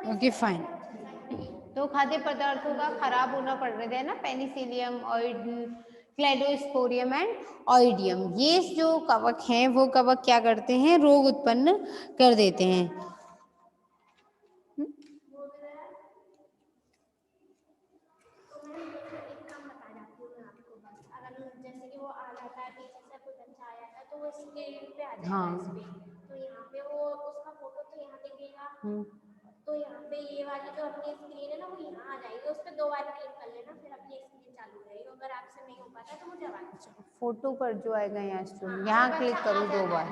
Okay fine. तो खाद्य पदार्थों का खराब होना पड़ रहे थे ना, पेनिसिलियम, क्लेडोस्पोरियम एंड ऑइडियम, ये जो कवक हैं वो कवक क्या करते हैं, रोग उत्पन्न कर देते हैं। हाँ तो यहाँ पे वो उसका फोटो तो यहाँ दिखेगा, तो यहाँ पे ये वाली जो अपनी स्क्रीन है ना वो यहाँ आ जाएगी, उस पर 2 बार क्लिक कर लेना, फिर अपनी स्क्रीन चालू हो जाएगी। अगर आपसे नहीं हो पाता तो मुझे आवाज फोटो पर जो आएगा यहाँ स्टूडेंट, यहाँ क्लिक करूँ 2 बार।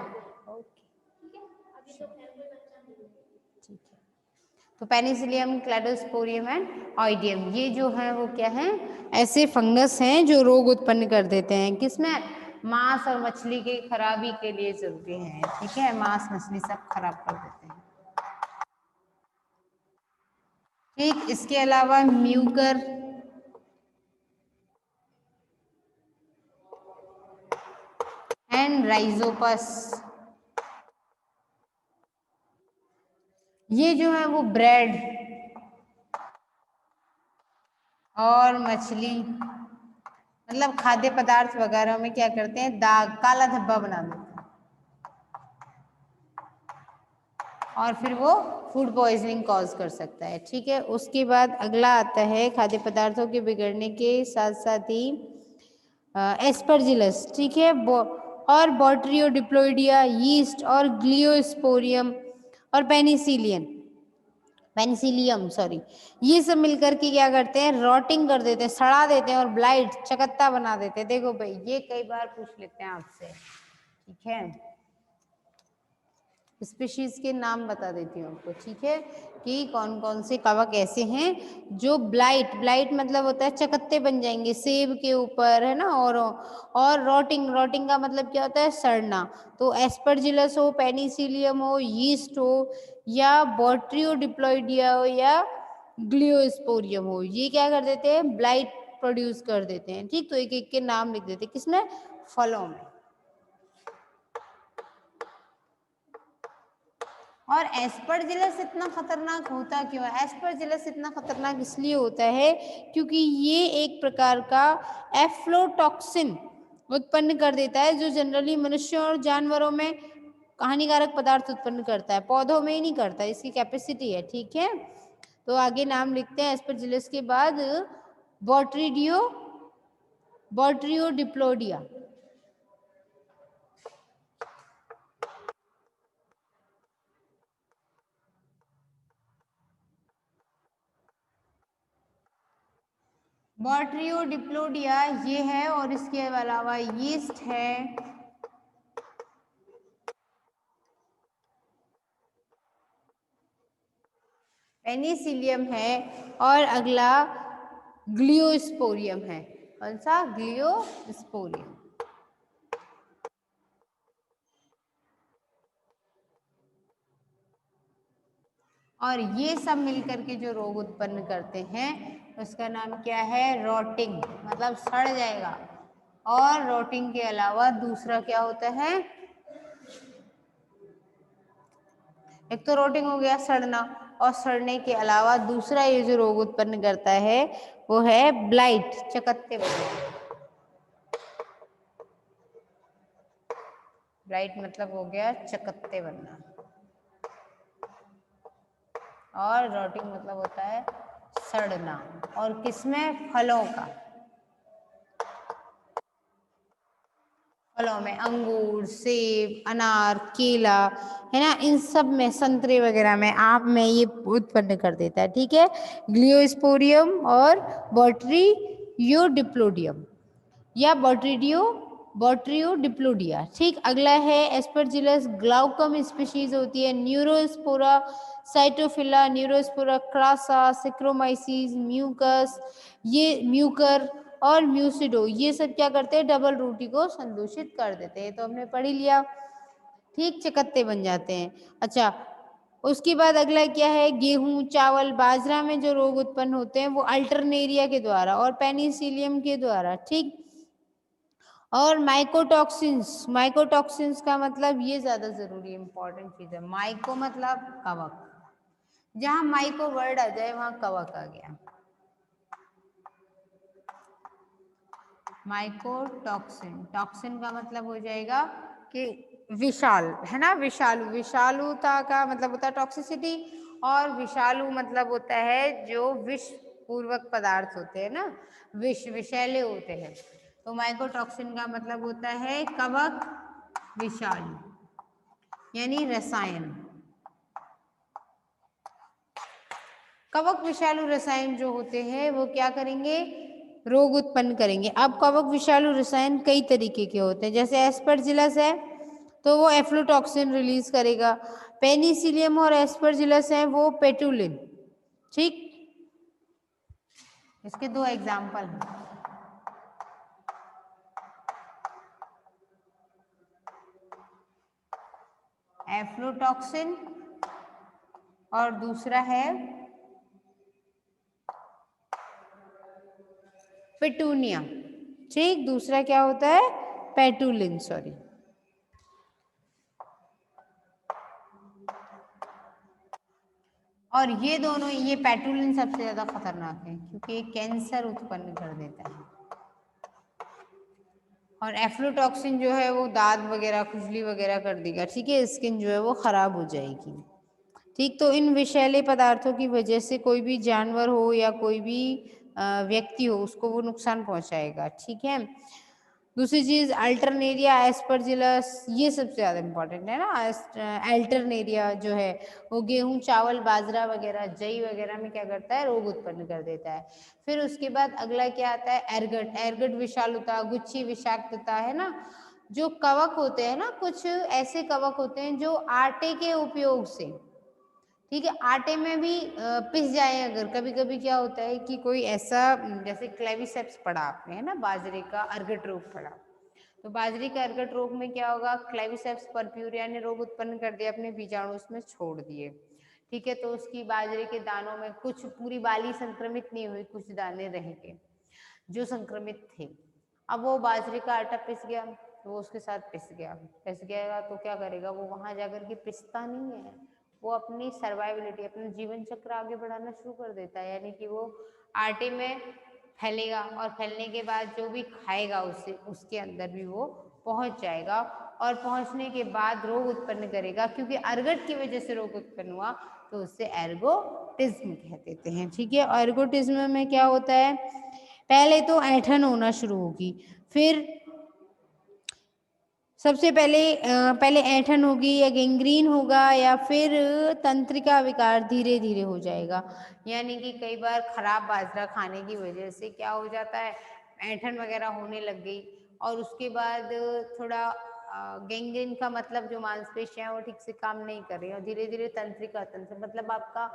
ओके ठीक है, अभी तो खैर कोई बच्चा नहीं है। ठीक है। तो पेनिसिलियम, क्लेडोस्पोरियम एंड ऑइडियम, ये जो है वो क्या है, ऐसे फंगस हैं जो रोग उत्पन्न कर देते हैं। किसमें, मांस और मछली के खराबी के लिए जरूरी है। ठीक है, मांस मछली सब खराब कर देते हैं। ठीक, इसके अलावा म्यूकर, एंड राइजोपस, ये जो है वो ब्रेड और मछली मतलब खाद्य पदार्थ वगैरह में क्या करते हैं, दाग, काला धब्बा बना देते हैं और फिर वो फूड पॉइजनिंग कॉज कर सकता है। ठीक है, उसके बाद अगला आता है खाद्य पदार्थों के बिगड़ने के साथ साथ ही एस्परजिलस, ठीक है, और बॉट्रियो डिप्लोइडिया, यीस्ट और ग्लियोस्पोरियम और पेनिसिलियम सॉरी, ये सब मिलकर के क्या करते हैं, रॉटिंग कर देते हैं, सड़ा देते हैं और ब्लाइट, चकत्ता बना देते हैं। देखो भाई, ये कई बार पूछ लेते हैं आपसे। ठीक है, स्पीशीज के नाम बता देती हूँ आपको। ठीक है, कि कौन कौन से कवक ऐसे हैं जो ब्लाइट मतलब होता है चकत्ते बन जाएंगे सेब के ऊपर, है ना, और रॉटिंग का मतलब क्या होता है, सड़ना। तो एस्परजिलस हो, पेनिसिलियम हो, यीस्ट हो, या बॉट्रियो डिप्लॉइडिया हो, या ग्लियोस्पोरियम हो, ये क्या कर देते हैं, ब्लाइट प्रोड्यूस कर देते हैं। ठीक, तो एक एक के नाम लिख देते हैं, किसमें, फलों में। और एस्परजिलस इतना खतरनाक होता क्यों है, एस्परजिलस इतना खतरनाक इसलिए होता है क्योंकि ये एक प्रकार का एफ्लोटॉक्सिन उत्पन्न कर देता है जो जनरली मनुष्यों और जानवरों में हानिकारक पदार्थ उत्पन्न करता है, पौधों में ही नहीं करता, इसकी कैपेसिटी है। ठीक है, तो आगे नाम लिखते हैं एस्परजिलस के बाद, बॉट्रियो डिप्लोडिया, बॉट्रियो डिप्लोडिया ये है, और इसके अलावा यीस्ट है, पेनिसिलियम है, और अगला ग्लियोस्पोरियम है। कौन सा, ग्लियोस्पोरियम। और ये सब मिलकर के जो रोग उत्पन्न करते हैं उसका नाम क्या है, रोटिंग, मतलब सड़ जाएगा। और रोटिंग के अलावा दूसरा क्या होता है, एक तो रोटिंग हो गया, सड़ना, और सड़ने के अलावा दूसरा ये जो रोग उत्पन्न करता है वो है ब्लाइट, चकत्ते बनना। ब्लाइट मतलब हो गया चकत्ते बनना, और रोटिंग मतलब होता है सड़ना। और किसमें, फलों का, फलों में अंगूर, सेब, अनार, केला, है ना, इन सब में, संतरे वगैरह में, आम में ये उत्पन्न कर देता है। ठीक है, ग्लियोस्पोरियम और बॉट्रियो डिप्लोडियम या बॉट्रियो डिप्लोडिया। ठीक, अगला है एस्परजिलस ग्लाउकम स्पीशीज होती है, न्यूरोस्पोरा साइटोफिला, न्यूरोस्पोरा क्रासा, सिक्रोमाइसिस, म्यूकस, ये म्यूकर और म्यूसिडो, ये सब क्या करते हैं, डबल रूटी को संदूषित कर देते हैं। तो हमने पढ़ ही लिया। ठीक, चकत्ते बन जाते हैं। अच्छा, उसके बाद अगला क्या है, गेहूं, चावल, बाजरा में जो रोग उत्पन्न होते हैं वो अल्टरनेरिया के द्वारा और पेनिसिलियम के द्वारा। ठीक, और माइकोटॉक्सिन्स का मतलब ये ज्यादा जरूरी इंपॉर्टेंट चीज है, माइको मतलब कवक, जहां माइको वर्ड आ जाए वहां कवक आ गया। माइकोटॉक्सिन, टॉक्सिन का मतलब हो जाएगा कि विशाल, है ना, विषालु, विषालुता का मतलब होता है टॉक्सिसिटी, और विषालु मतलब होता है जो विष पूर्वक पदार्थ होते हैं ना, विषैले होते हैं। तो माइकोटॉक्सिन का मतलब होता है कवक विषालु, यानी रसायन। कवक विषालु रसायन जो होते हैं वो क्या करेंगे, रोग उत्पन्न करेंगे। अब कवक विषालु रसायन कई तरीके के होते हैं, जैसे एस्परजिलस है तो वो एफ्लोटॉक्सिन रिलीज करेगा, पेनिसिलियम और एस्परजिलस है वो पेटुलिन। ठीक, इसके दो एग्जाम्पल हैं, एफ्लोटॉक्सिन और दूसरा है पेटूनिया। ठीक, दूसरा क्या होता है, पेटुलिन, सॉरी। और ये दोनों, ये पेटुलिन सबसे ज्यादा खतरनाक है क्योंकि ये कैंसर उत्पन्न कर देता है, और एफ्लोटॉक्सिन जो है वो दांत वगैरह खुजली वगैरह कर देगा। ठीक है, स्किन जो है वो खराब हो जाएगी। ठीक, तो इन विषैले पदार्थों की वजह से कोई भी जानवर हो या कोई भी व्यक्ति हो उसको वो नुकसान पहुंचाएगा। ठीक है, दूसरी चीज अल्टरनेरिया एस्परजिलस, ये सबसे ज्यादा इंपॉर्टेंट है ना। अल्टरनेरिया जो है वो गेहूं चावल बाजरा वगैरह जई वगैरह में क्या करता है, रोग उत्पन्न कर देता है। फिर उसके बाद अगला क्या आता है, एर्गट, एर्गट विषालुता, गुच्छी विषाक्तता, है ना। जो कवक होते हैं ना, कुछ ऐसे कवक होते हैं जो आटे के उपयोग से, ठीक है, आटे में भी पिस जाए अगर, कभी कभी क्या होता है कि कोई ऐसा, जैसे क्लेविसेप्स पढ़ा आपने, है ना, बाजरे का अर्गट रोग पढ़ा, तो बाजरे का अर्गट रोग में क्या होगा, क्लेविसेप्स परप्यूरिया ने रोग उत्पन्न कर दिया, अपने बीजाणु उसमें छोड़ दिए। ठीक है, तो उसकी बाजरे के दानों में कुछ, पूरी बाली संक्रमित नहीं हुई, कुछ दाने रह गए जो संक्रमित थे। अब वो बाजरे का आटा पिस गया तो वो उसके साथ पिस गया तो क्या करेगा, वो वहां जाकर के पिसता नहीं है, वो अपनी सर्वाइवलिटी, अपना जीवन चक्र आगे बढ़ाना शुरू कर देता है, यानी कि वो आटे में फैलेगा और फैलने के बाद जो भी खाएगा उससे, उसके अंदर भी वो पहुंच जाएगा, और पहुंचने के बाद रोग उत्पन्न करेगा, क्योंकि अर्गट की वजह से रोग उत्पन्न हुआ तो उससे एर्गोटिज्म कह देते हैं। ठीक है, एर्गोटिज्म में क्या होता है, पहले तो ऐंठन होना शुरू होगी, फिर सबसे पहले ऐंठन होगी या गैंग्रीन होगा या फिर तंत्रिका विकार धीरे धीरे हो जाएगा। यानी कि कई बार खराब बाजरा खाने की वजह से क्या हो जाता है, ऐंठन वगैरह होने लग गई, और उसके बाद थोड़ा गैंग्रीन का मतलब जो मांसपेशियां वो ठीक से काम नहीं कर रही, और धीरे धीरे तंत्रिका, तंत्र मतलब आपका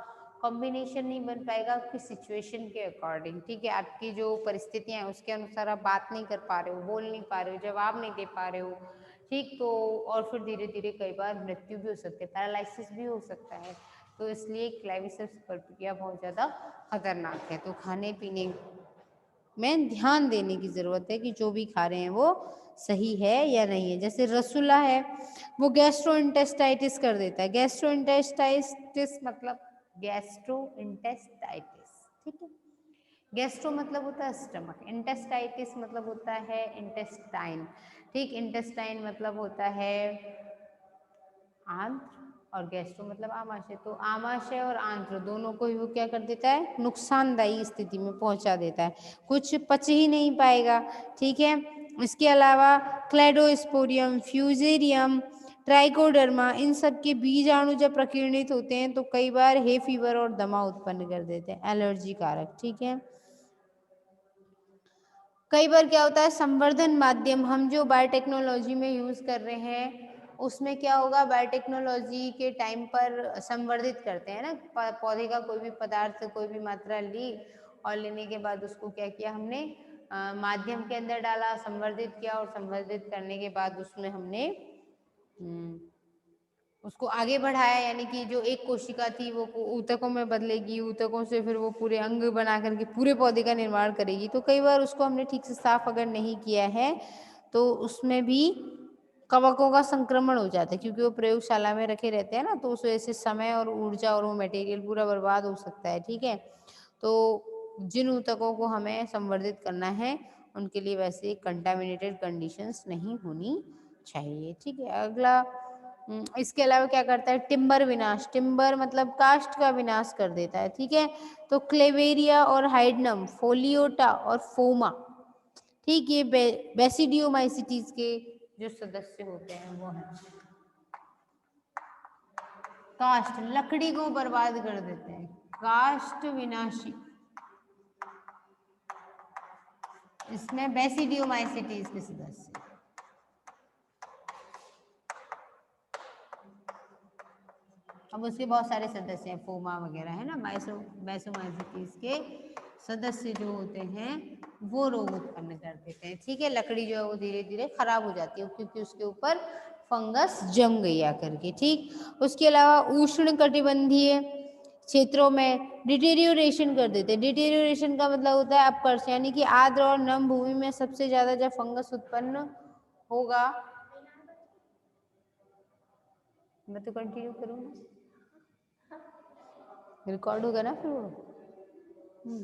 कॉम्बिनेशन नहीं बन पाएगा आपकी सिचुएशन के अकॉर्डिंग। ठीक है, आपकी जो परिस्थितियां हैं उसके अनुसार आप बात नहीं कर पा रहे हो, बोल नहीं पा रहे हो, जवाब नहीं दे पा रहे हो। ठीक, तो और फिर धीरे धीरे कई बार मृत्यु भी हो सकती है, पैरालिसिस भी हो सकता है। तो इसलिए क्लेविसेप्स प्रक्रिया बहुत ज़्यादा खतरनाक है। तो खाने पीने में ध्यान देने की ज़रूरत है कि जो भी खा रहे हैं वो सही है या नहीं है। जैसे रसुल्ला है वो गैस्ट्रोइंटेस्टाइटिस कर देता है, गैस्ट्रोइंटेस्टाइटिस मतलब गैस्ट्रोइंटेस्टाइटिस। ठीक है, गैस्ट्रो मतलब होता है स्टमक, इंटेस्टाइटिस मतलब होता है इंटेस्टाइन। ठीक, इंटेस्टाइन मतलब होता है आंत्र, और गैस्ट्रो मतलब आमाशय। तो आमाशय और आंत्र दोनों को ही वो क्या कर देता है, नुकसानदायी स्थिति में पहुंचा देता है, कुछ पच ही नहीं पाएगा। ठीक है, इसके अलावा क्लेडोस्पोरियम, फ्यूजेरियम, ट्राइकोडर्मा, इन सब के बीजाणु जब प्रकीर्णित होते हैं तो कई बार हे फीवर और दमा उत्पन्न कर देते हैं, एलर्जी कारक। ठीक है, कई बार क्या होता है, संवर्धन माध्यम हम जो बायोटेक्नोलॉजी में यूज कर रहे हैं उसमें क्या होगा, बायोटेक्नोलॉजी के टाइम पर संवर्धित करते हैं ना, पौधे का कोई भी पदार्थ कोई भी मात्रा ली, और लेने के बाद उसको क्या किया हमने, माध्यम के अंदर डाला, संवर्धित किया, और संवर्धित करने के बाद उसमें हमने उसको आगे बढ़ाया, यानी कि जो एक कोशिका थी वो ऊतकों में बदलेगी, ऊतकों से फिर वो पूरे अंग बना करके पूरे पौधे का निर्माण करेगी। तो कई बार उसको हमने ठीक से साफ अगर नहीं किया है तो उसमें भी कवकों का संक्रमण हो जाता है, क्योंकि वो प्रयोगशाला में रखे रहते हैं ना, तो उस वजह से समय और ऊर्जा और वो मटेरियल पूरा बर्बाद हो सकता है। ठीक है, तो जिन ऊतकों को हमें संवर्धित करना है उनके लिए वैसे कंटामिनेटेड कंडीशंस नहीं होनी चाहिए। ठीक है, अगला इसके अलावा क्या करता है, टिम्बर विनाश। टिम्बर मतलब काष्ठ का विनाश कर देता है। ठीक है, तो क्लेवेरिया और हाइडनम, फोलियोटा और फोमा, ठीक, ये बेसिडियोमाइसिटीज के जो सदस्य होते हैं वो हैं। काष्ठ लकड़ी को बर्बाद कर देते हैं, काष्ठ विनाशी, इसमें बेसिडियोमाइसिटीज के सदस्य। अब उसके बहुत सारे सदस्य हैं, फोमा वगैरह है ना, बेसोमाइसिटीज के सदस्य जो होते हैं वो रोग उत्पन्न कर देते हैं। ठीक है, लकड़ी जो है वो धीरे धीरे खराब हो जाती है क्योंकि उसके ऊपर फंगस जम गई आकर के। ठीक, उसके अलावा उष्ण कटिबंधीय क्षेत्रों में डिटेरियोरेशन कर देते हैं। डिटेरियोरेशन का मतलब होता है अपकर्ष, यानी कि आर्द्र और नम भूमि में सबसे ज्यादा जब फंगस उत्पन्न होगा, मैं तो कंटिन्यू करूँगी, रिकॉर्ड होगा ना फिर वो।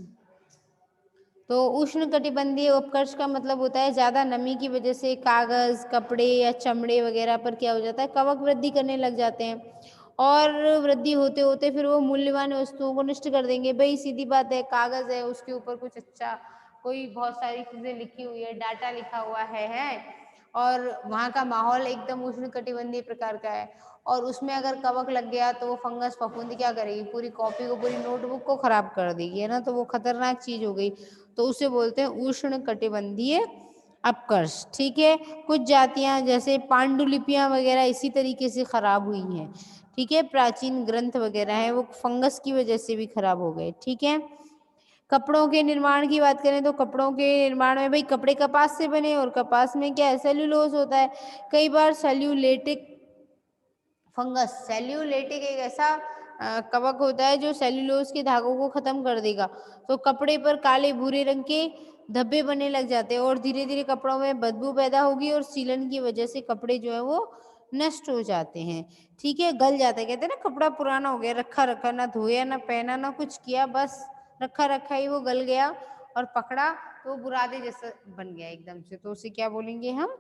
तो उष्ण कटिबंधीय उपकर्ष का मतलब होता है ज्यादा नमी की वजह से कागज, कपड़े या चमड़े वगैरह पर क्या हो जाता है, कवक वृद्धि करने लग जाते हैं, और वृद्धि होते होते फिर वो मूल्यवान वस्तुओं को नष्ट कर देंगे। भाई सीधी बात है, कागज है उसके ऊपर कुछ अच्छा कोई बहुत सारी चीजें लिखी हुई है, डाटा लिखा हुआ है और वहाँ का माहौल एकदम उष्ण कटिबंधीय प्रकार का है, और उसमें अगर कवक लग गया तो वो फंगस फफूंदी क्या करेगी, पूरी कॉपी को, पूरी नोटबुक को खराब कर देगी, है ना, तो वो खतरनाक चीज हो गई। तो उसे बोलते हैं उष्ण कटिबंधीय अपकर्ष। ठीक है, कुछ जातियां जैसे पांडुलिपियां वगैरह इसी तरीके से खराब हुई हैं। ठीक है, प्राचीन ग्रंथ वगैरह है वो फंगस की वजह से भी खराब हो गए। ठीक है, कपड़ों के निर्माण की बात करें तो कपड़ों के निर्माण में भाई कपड़े कपास से बने, और कपास में क्या है, सेल्यूलोज होता है। कई बार सेल्यूलेटिक फंगस, सेल्यूलेटिक एक ऐसा कवक होता है जो सेल्यूलोज के धागों को खत्म कर देगा, तो कपड़े पर काले भूरे रंग के धब्बे बनने लग जाते हैं और धीरे धीरे कपड़ों में बदबू पैदा होगी और सीलन की वजह से कपड़े जो है वो नष्ट हो जाते हैं। ठीक है, गल जाता है, कहते हैं ना कपड़ा पुराना हो गया, रखा रखा, ना धोया ना पहना ना कुछ किया, बस रखा रखा ही वो गल गया और पकड़ा तो वो बुरादे जैसा बन गया एकदम से, तो उसे क्या बोलेंगे हम,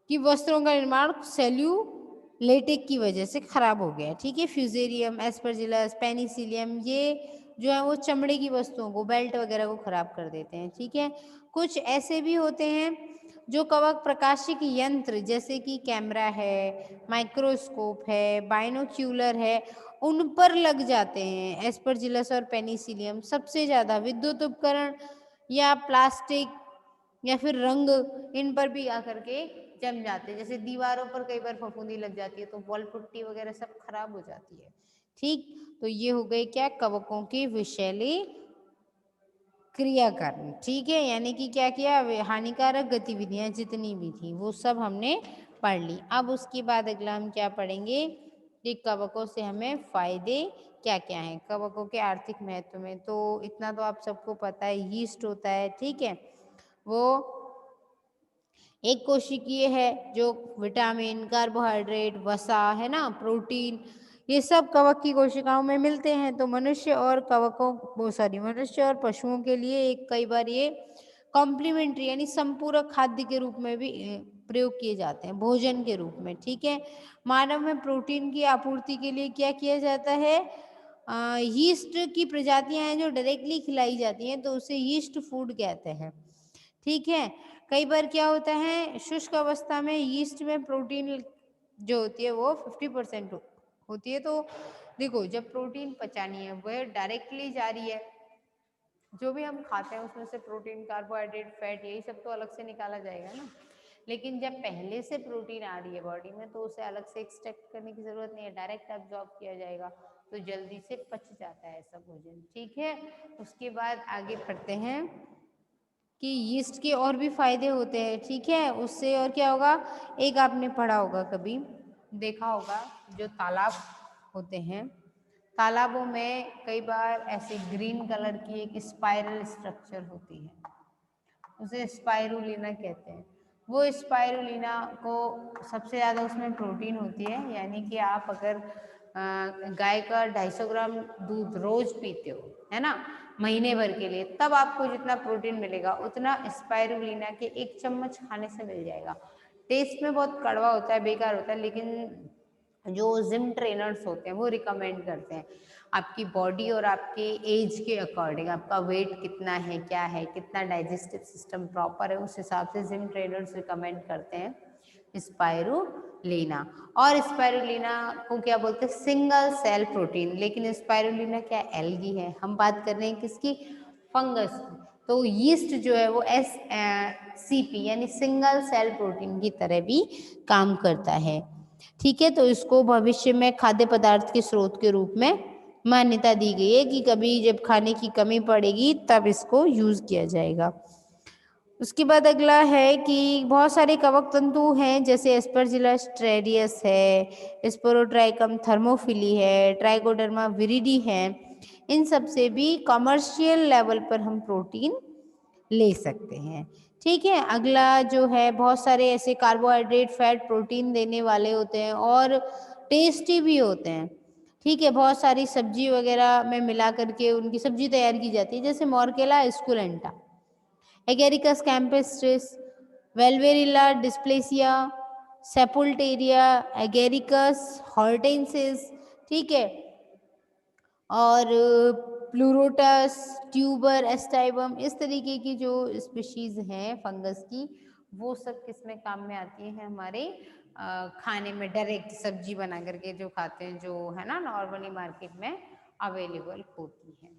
कि वस्त्रों का निर्माण सेल्यूलेटिक की वजह से खराब हो गया। ठीक है, फ्यूजेरियम, एस्परजिलस, पेनिसिलियम, ये जो है वो चमड़े की वस्तुओं को, बेल्ट वगैरह को खराब कर देते हैं। ठीक है, कुछ ऐसे भी होते हैं जो कवक प्रकाशिक यंत्र जैसे कि कैमरा है, माइक्रोस्कोप है, बाइनोक्यूलर है, उन पर लग जाते हैं। एस्परजिलस और पेनिसिलियम सबसे ज्यादा विद्युत उपकरण या प्लास्टिक या फिर रंग, इन पर भी आकर के जम जाते हैं। जैसे दीवारों पर कई बार फफूंदी लग जाती है तो वॉल पुट्टी वगैरह सब खराब हो जाती है। ठीक, तो ये हो गए क्या, कवकों के विषैले क्रियाकर्म। ठीक है, यानी कि क्या किया, हानिकारक गतिविधियां जितनी भी थी वो सब हमने पढ़ ली। अब उसके बाद अगला हम क्या पढ़ेंगे कि कवकों से हमें फायदे क्या क्या हैं। कवकों के आर्थिक महत्व में तो इतना तो आप सबको पता है, यीस्ट होता है। ठीक है, वो एक कोशिकीय है जो विटामिन, कार्बोहाइड्रेट, वसा, है ना, प्रोटीन, ये सब कवक की कोशिकाओं में मिलते हैं। तो मनुष्य और कवकों वो सॉरी मनुष्य और पशुओं के लिए एक कई बार ये कॉम्प्लीमेंट्री यानी संपूरक खाद्य के रूप में भी प्रयोग किए जाते हैं, भोजन के रूप में। ठीक है, मानव में प्रोटीन की आपूर्ति के लिए क्या किया जाता है, यीस्ट की प्रजातियां हैं जो डायरेक्टली खिलाई जाती हैं, तो उसे यीस्ट फूड कहते हैं। ठीक है, कई बार क्या होता है, शुष्क अवस्था में यीस्ट में प्रोटीन जो होती है वो 50% होती है। तो देखो, जब प्रोटीन पचानी है वह डायरेक्टली जा रही है, जो भी हम खाते हैं उसमें से प्रोटीन, कार्बोहाइड्रेट, फैट, यही सब तो अलग से निकाला जाएगा ना। लेकिन जब पहले से प्रोटीन आ रही है बॉडी में तो उसे अलग से एक्सट्रैक्ट करने की जरूरत नहीं है, डायरेक्ट एब्जॉर्ब किया जाएगा, तो जल्दी से पच जाता है ऐसा भोजन। ठीक है, उसके बाद आगे पढ़ते हैं कि यीस्ट के और भी फायदे होते हैं। ठीक है, उससे और क्या होगा, एक आपने पढ़ा होगा, कभी देखा होगा, जो तालाब होते हैं, तालाबों में कई बार ऐसे ग्रीन कलर की एक स्पाइरल स्ट्रक्चर होती है, उसे स्पाइरुलिना कहते हैं। वो स्पाइरुलिना को सबसे ज़्यादा उसमें प्रोटीन होती है, यानी कि आप अगर गाय का 250 ग्राम दूध रोज पीते हो, है ना, महीने भर के लिए, तब आपको जितना प्रोटीन मिलेगा उतना स्पाइरुलिना के 1 चम्मच खाने से मिल जाएगा। टेस्ट में बहुत कड़वा होता है, बेकार होता है, लेकिन जो जिम ट्रेनर्स होते हैं वो रिकमेंड करते हैं आपकी बॉडी और आपके एज के अकॉर्डिंग, आपका वेट कितना है, क्या है, कितना डाइजेस्टिव सिस्टम प्रॉपर है, उस हिसाब से जिम ट्रेनर्स रिकमेंड करते हैं स्पाइरुलिना। और स्पाइरुलिना को क्या बोलते हैं, सिंगल सेल प्रोटीन, लेकिन स्पाइरुलिना क्या एल्गी है, हम बात कर रहे हैं किसकी, फंगस की। तो यीस्ट जो है वो सीपी यानी सिंगल सेल प्रोटीन की तरह भी काम करता है। ठीक है, तो इसको भविष्य में खाद्य पदार्थ के स्रोत के रूप में मान्यता दी गई है कि कभी जब खाने की कमी पड़ेगी तब इसको यूज किया जाएगा। उसके बाद अगला है कि बहुत सारे कवक तंतु हैं, जैसे एस्परजिलस स्ट्रेडियस है, स्पोरोट्राइकम थर्मोफिली है, ट्राइकोडर्मा विरिडी है। इन सब से भी कमर्शियल लेवल पर हम प्रोटीन ले सकते हैं। ठीक है, अगला जो है, बहुत सारे ऐसे कार्बोहाइड्रेट फैट प्रोटीन देने वाले होते हैं और टेस्टी भी होते हैं। ठीक है, बहुत सारी सब्जी वगैरह में मिला करके उनकी सब्जी तैयार की जाती है, जैसे Morchella esculenta, Agaricus campestris, Volvariella डिस्प्लेसिया, सेपुल्टेरिया, एगेरिकस हॉर्टेंसिस। ठीक है, और प्लूरोटस, ट्यूबर एस्टाइबम, इस तरीके की जो स्पीशीज हैं फंगस की, वो सब किस में काम में आती हैं, हमारे खाने में डायरेक्ट सब्जी बना करके जो खाते हैं, जो है ना नॉर्मली मार्केट में अवेलेबल होती हैं।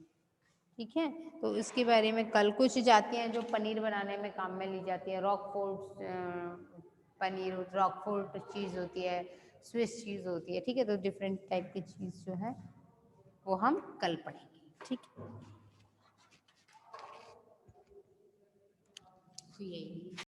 ठीक है, तो इसके बारे में कल कुछ जाती हैं जो पनीर बनाने में काम में ली जाती है, रॉकफोर्ट पनीर, रॉकफोर्ट चीज़ होती है, स्विस चीज़ होती है। ठीक है, तो डिफरेंट टाइप की चीज़ जो है वो हम कल पढ़ेंगे। ठीक है, तो यही